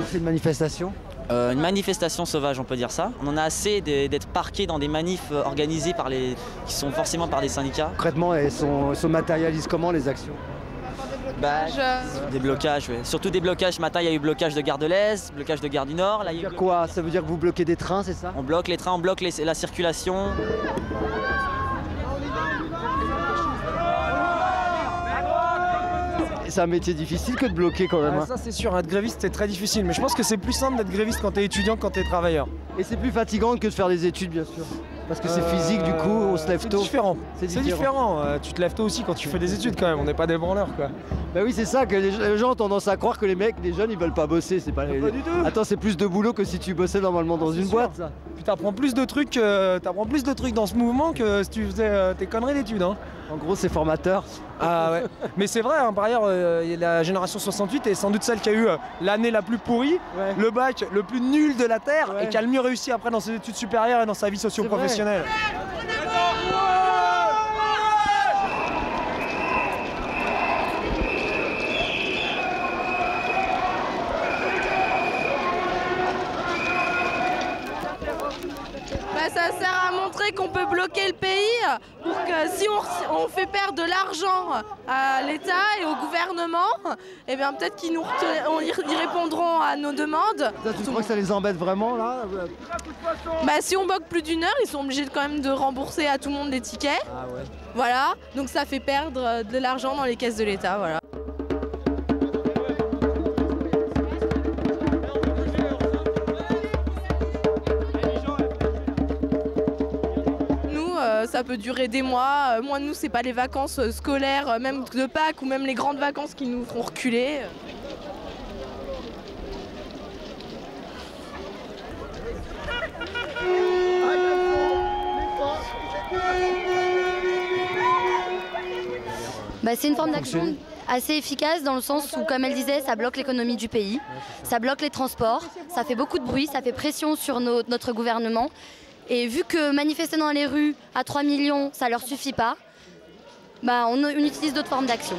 C'est une manifestation? Une manifestation sauvage, on peut dire ça. On en a assez d'être parqués dans des manifs organisés qui sont forcément par des syndicats. Concrètement, elles se matérialisent comment les actions? Des blocages, ouais. Surtout des blocages. Ce matin, il y a eu blocage de Gare de l'Est, blocage de Gare du Nord. Là, Ça veut dire quoi? Ça veut dire que vous bloquez des trains, c'est ça? On bloque les trains, on bloque la circulation. C'est un métier difficile que de bloquer quand même. Ça c'est sûr, être gréviste c'est très difficile, mais je pense que c'est plus simple d'être gréviste quand t'es étudiant que quand t'es travailleur. Et c'est plus fatigant que de faire des études bien sûr. Parce que c'est physique du coup, on se lève tôt. C'est différent. Tu te lèves tôt aussi quand tu fais des études quand même, on n'est pas des branleurs quoi. Bah oui c'est ça, que les gens ont tendance à croire que les jeunes ils veulent pas bosser. C'est pas, pas du tout. Attends, c'est plus de boulot que si tu bossais normalement dans une boîte ça. Puis t'apprends plus de trucs dans ce mouvement que si tu faisais tes conneries d'études. Hein. En gros c'est formateur. Ah ouais. Mais c'est vrai, hein, par ailleurs, la génération 68 est sans doute celle qui a eu l'année la plus pourrie, le bac le plus nul de la Terre et qui a le mieux réussi après dans ses études supérieures et dans sa vie socio-professionnelle. Ça sert à montrer qu'on peut bloquer le pays pour que si on fait perdre de l'argent à l'État et au gouvernement, eh bien peut-être qu'ils ils répondront à nos demandes. Tu crois que ça les embête vraiment là? Si on bloque plus d'une heure, ils sont obligés quand même de rembourser à tout le monde les tickets. Ah ouais. Voilà, donc ça fait perdre de l'argent dans les caisses de l'État. Voilà. Ça peut durer des mois. Moi, nous, c'est pas les vacances scolaires, même de Pâques ou même les grandes vacances qui nous font reculer. C'est une forme d'action assez efficace dans le sens où, comme elle disait, ça bloque l'économie du pays, ça bloque les transports, ça fait beaucoup de bruit, ça fait pression sur notre gouvernement. Et vu que manifester dans les rues à 3 millions, ça leur suffit pas, on utilise d'autres formes d'action.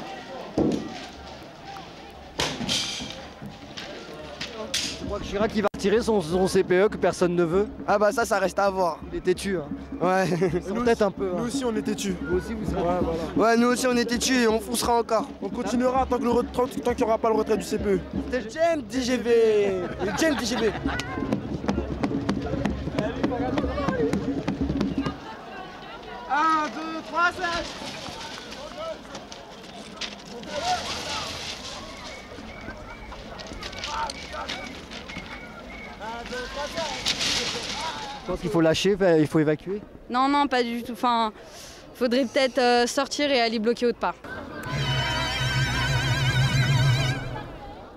Tu crois que Chirac il va retirer son CPE que personne ne veut? Ah bah ça reste à voir. Il est têtu. Hein. Ouais. Peut-être un peu. Nous aussi on est têtu. Vous aussi vous serez Ouais, nous aussi on est têtu et on foncera encore. On continuera tant qu'il n'y aura pas le retrait du CPE. J'aime DGB. J'aime DGB. 1, 2, 3, 7. Je pense qu'il faut lâcher, il faut évacuer. Non, pas du tout. Faudrait peut-être sortir et aller bloquer autre part.